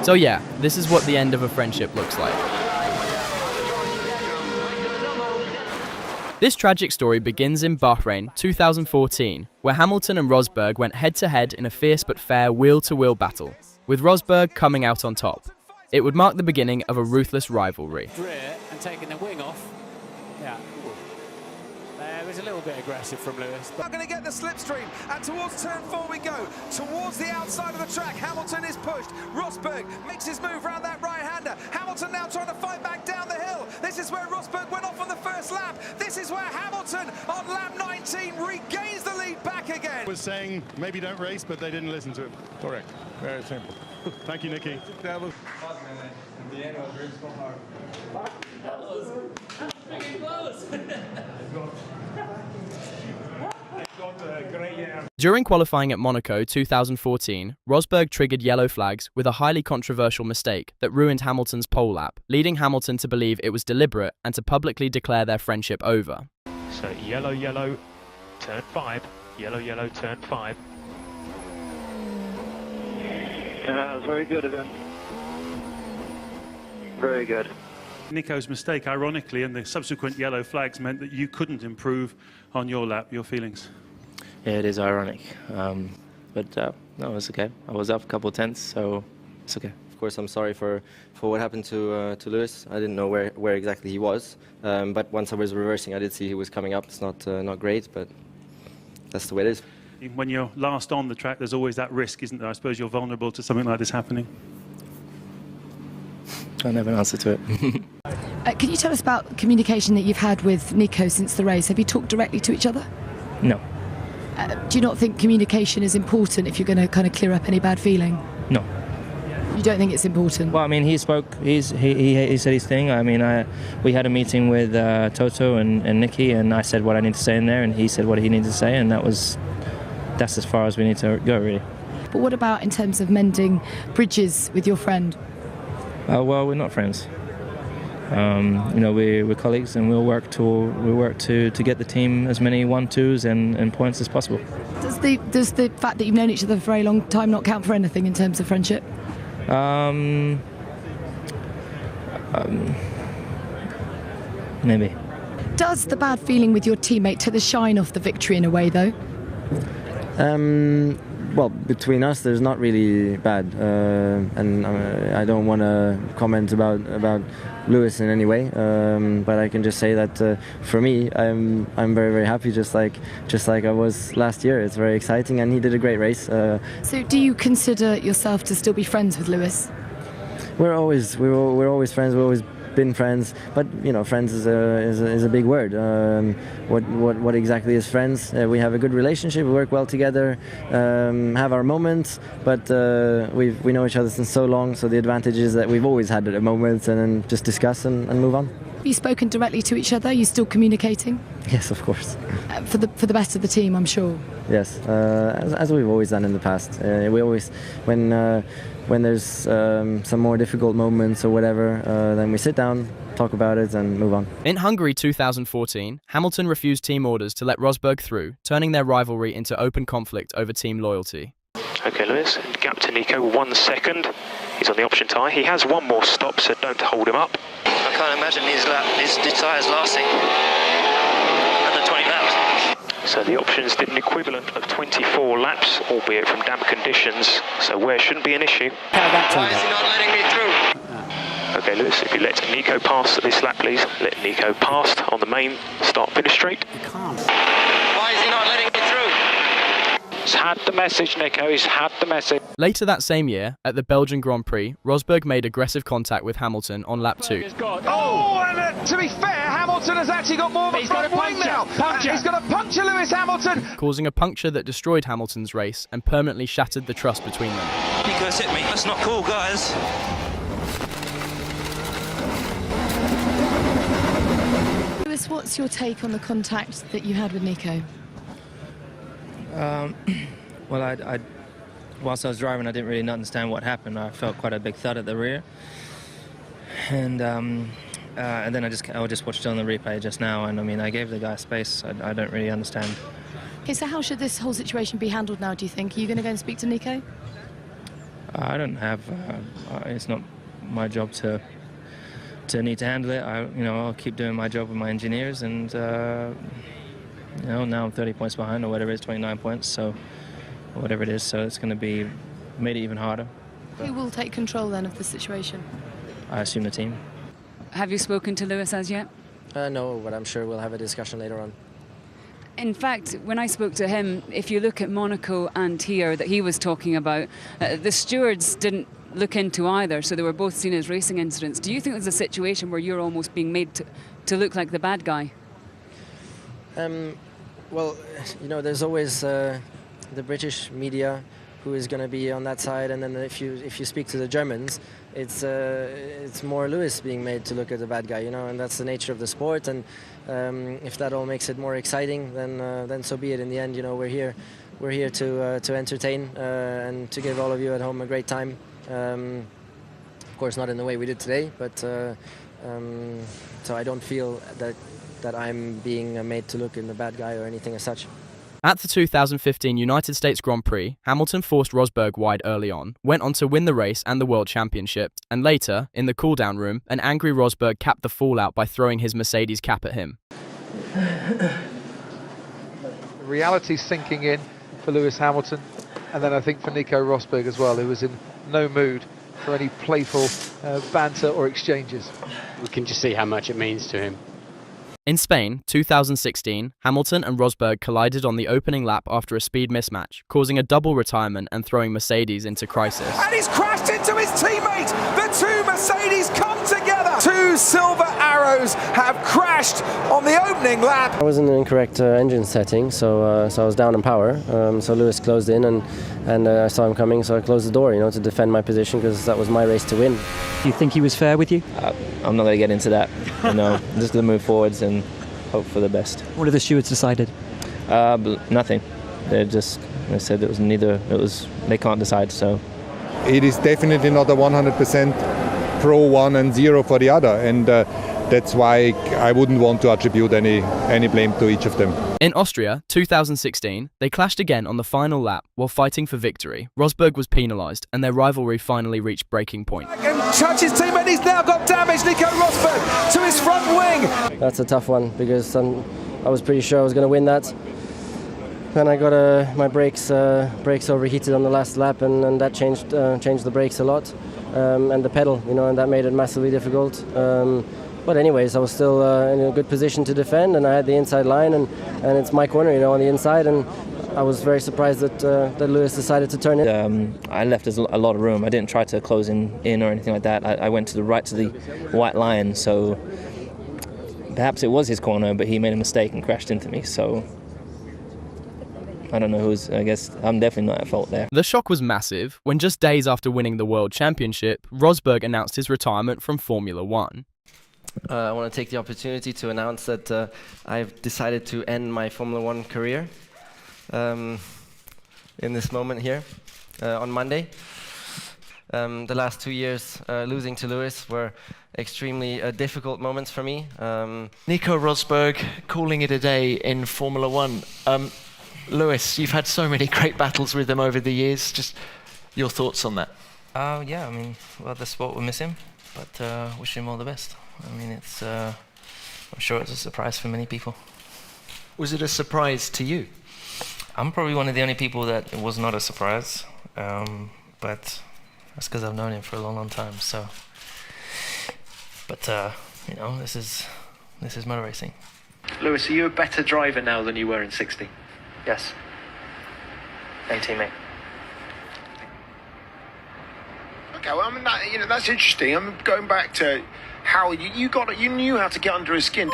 So yeah, this is what the end of a friendship looks like. This tragic story begins in Bahrain, 2014, where Hamilton and Rosberg went head-to-head in a fierce but fair wheel-to-wheel battle, with Rosberg coming out on top. It would mark the beginning of a ruthless rivalry. Rear and taking the wing off. Yeah. There was a little bit aggressive from Lewis. Not going to get the slipstream, and towards turn 4 we go. Towards the outside of the track, Hamilton is pushed. Rosberg makes his move around that right-hander. Hamilton now trying to fight back down the hill. This is where Rosberg went off on the first lap. This is where Hamilton on lap 19 regains the lead back again. Was saying maybe don't race, but they didn't listen to him. Correct. Very simple. Thank you, Nicky. That was fun, man. In the end, it was really so hard. That was freaking close. During qualifying at Monaco 2014, Rosberg triggered yellow flags with a highly controversial mistake that ruined Hamilton's pole lap, leading Hamilton to believe it was deliberate and to publicly declare their friendship over. So yellow, yellow, turn 5. Yellow, yellow, turn 5. Yeah, that was very good of him. Very good. Nico's mistake, ironically, and the subsequent yellow flags meant that you couldn't improve on your lap. Your feelings? Yeah, it is ironic, but no, it's okay. I was up a couple tenths, so it's okay. Of course, I'm sorry for what happened to Lewis. I didn't know where exactly he was, but once I was reversing, I did see he was coming up. It's not great, but that's the way it is. When you're last on the track, there's always that risk, isn't there? I suppose you're vulnerable to something like this happening. I never answer to it. Can you tell us about communication that you've had with Nico since the race? Have you talked directly to each other? No. Do you not think communication is important if you're going to kind of clear up any bad feeling? No. You don't think it's important? Well, I mean, he spoke. He said his thing. I mean, we had a meeting with Toto and Nicky, and I said what I need to say in there, and he said what he needed to say, and that's as far as we need to go, really. But what about in terms of mending bridges with your friend? Well, we're not friends. We're colleagues, and we'll work to get the team as many 1-2s and points as possible. Does the fact that you've known each other for a very long time not count for anything in terms of friendship? Maybe. Does the bad feeling with your teammate take the shine off the victory in a way, though? Well, between us, there's not really bad, and I don't want to comment about Lewis in any way, but I can just say that for me, I'm very, very happy, just like I was last year. It's very exciting, and he did a great race. So, do you consider yourself to still be friends with Lewis? We're always friends. We've always been friends, but friends is a big word. What exactly is friends? We have a good relationship. We work well together, have our moments, but we know each other since so long. So the advantage is that we've always had moments, and then just discuss and move on. Have you spoken directly to each other? Are you still communicating? Yes, of course. For the best of the team, I'm sure. Yes, as we've always done in the past. We always, when there's some more difficult moments or whatever, then we sit down, talk about it, and move on. In Hungary 2014, Hamilton refused team orders to let Rosberg through, turning their rivalry into open conflict over team loyalty. Okay, Lewis, gap to Nico, 1 second. He's on the option tyre. He has one more stop, so don't hold him up. I can't imagine his tyres lasting under 20 laps. So the options did an equivalent of 24 laps, albeit from damp conditions, so wear shouldn't be an issue. Why is he not letting me through? Okay, Lewis, if you let Nico pass this lap, please. Let Nico pass on the main start-finish straight. You can't. Why is he not letting me through? He's had the message, Nico, he's had the message. Later that same year, at the Belgian Grand Prix, Rosberg made aggressive contact with Hamilton on lap 2. Oh, and to be fair, Hamilton has actually got more of a front wing now. He's got a puncture Lewis Hamilton. Causing a puncture that destroyed Hamilton's race and permanently shattered the trust between them. Nico's hit me. That's not cool, guys. Lewis, what's your take on the contact that you had with Nico? Well, whilst I was driving, I didn't really understand what happened. I felt quite a big thud at the rear, and then I just watched it on the replay just now, and I mean, I gave the guy space. I don't really understand. Okay, so how should this whole situation be handled now, do you think? Are you going to go and speak to Nico? I don't have. It's not my job to need to handle it. I'll keep doing my job with my engineers, and now I'm 30 points behind, or whatever it is, 29 points. So whatever it is, so it's going to be made it even harder. Who will take control then of the situation? I assume the team. Have you spoken to Lewis as yet? No, but I'm sure we'll have a discussion later on. In fact, when I spoke to him, if you look at Monaco and here that he was talking about, the stewards didn't look into either, so they were both seen as racing incidents. Do you think there's a situation where you're almost being made to look like the bad guy? Well, there's always the British media who is going to be on that side, and then if you speak to the Germans, it's more Lewis being made to look at the bad guy, and that's the nature of the sport. And if that all makes it more exciting, then so be it. In the end, we're here to entertain and to give all of you at home a great time. Of course, not in the way we did today, but so I don't feel that I'm being made to look in the bad guy or anything as such. At the 2015 United States Grand Prix, Hamilton forced Rosberg wide early on, went on to win the race and the World Championship, and later, in the cool-down room, an angry Rosberg capped the fallout by throwing his Mercedes cap at him. Reality sinking in for Lewis Hamilton, and then I think for Nico Rosberg as well, who was in no mood for any playful banter or exchanges. We can just see how much it means to him. In Spain, 2016, Hamilton and Rosberg collided on the opening lap after a speed mismatch, causing a double retirement and throwing Mercedes into crisis. And he's crashed into his teammate! The two Mercedes come together! Two silver arrows have crashed on the opening lap! I was in the incorrect engine setting, so I was down in power. So Lewis closed in, and I saw him coming, so I closed the door, to defend my position, because that was my race to win. Do you think he was fair with you? I'm not going to get into that. I'm just going to move forwards and hope for the best. What have the stewards decided? Nothing. They said they can't decide, so. It is definitely not a 100% pro one and zero for the other, and that's why I wouldn't want to attribute any blame to each of them. In Austria, 2016, they clashed again on the final lap while fighting for victory. Rosberg was penalised, and their rivalry finally reached breaking point. And touch his teammate, he's now got damage, Nico Rosberg, to his front wing. That's a tough one, because I was pretty sure I was going to win that. Then I got my brakes overheated on the last lap, and that changed the brakes a lot, and the pedal, and that made it massively difficult. But anyways, I was still in a good position to defend, and I had the inside line, and it's my corner, on the inside, and I was very surprised that Lewis decided to turn in. I left a lot of room. I didn't try to close in or anything like that. I went to the right to the white line, so perhaps it was his corner, but he made a mistake and crashed into me, so I don't know I guess I'm definitely not at fault there. The shock was massive when just days after winning the World Championship, Rosberg announced his retirement from Formula One. I want to take the opportunity to announce that I've decided to end my Formula One career in this moment here on Monday. The last 2 years losing to Lewis were extremely difficult moments for me. Nico Rosberg calling it a day in Formula One. Lewis, you've had so many great battles with him over the years. Just your thoughts on that? Yeah, the sport will miss him, but wish him all the best. I'm sure it's a surprise for many people. Was it a surprise to you? I'm probably one of the only people that it was not a surprise, but that's because I've known him for a long, long time. So, but this is motor racing. Lewis, are you a better driver now than you were in 16? Yes. And teammate. Okay, well, that's interesting. I'm going back to how you knew how to get under his skin.